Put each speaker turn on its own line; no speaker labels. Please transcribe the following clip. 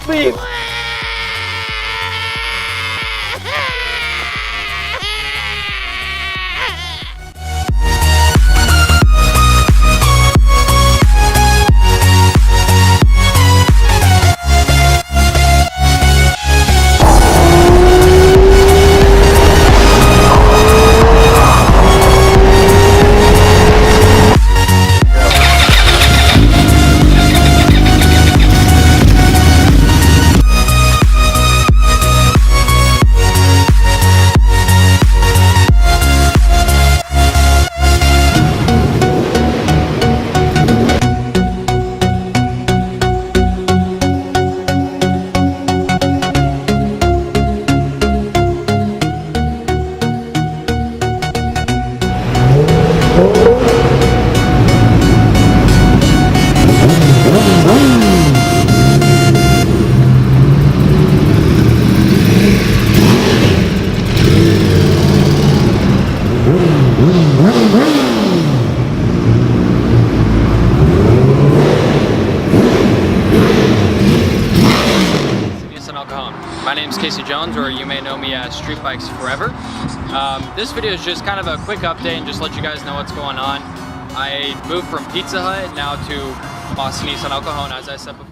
Beep.
My name's Casey Jones, or you may know me as Street Bikes Forever. This video is just kind of a quick update and just let you guys know what's going on. I moved from Pizza Hut now to Austin Nissan El Cajon, as I said before.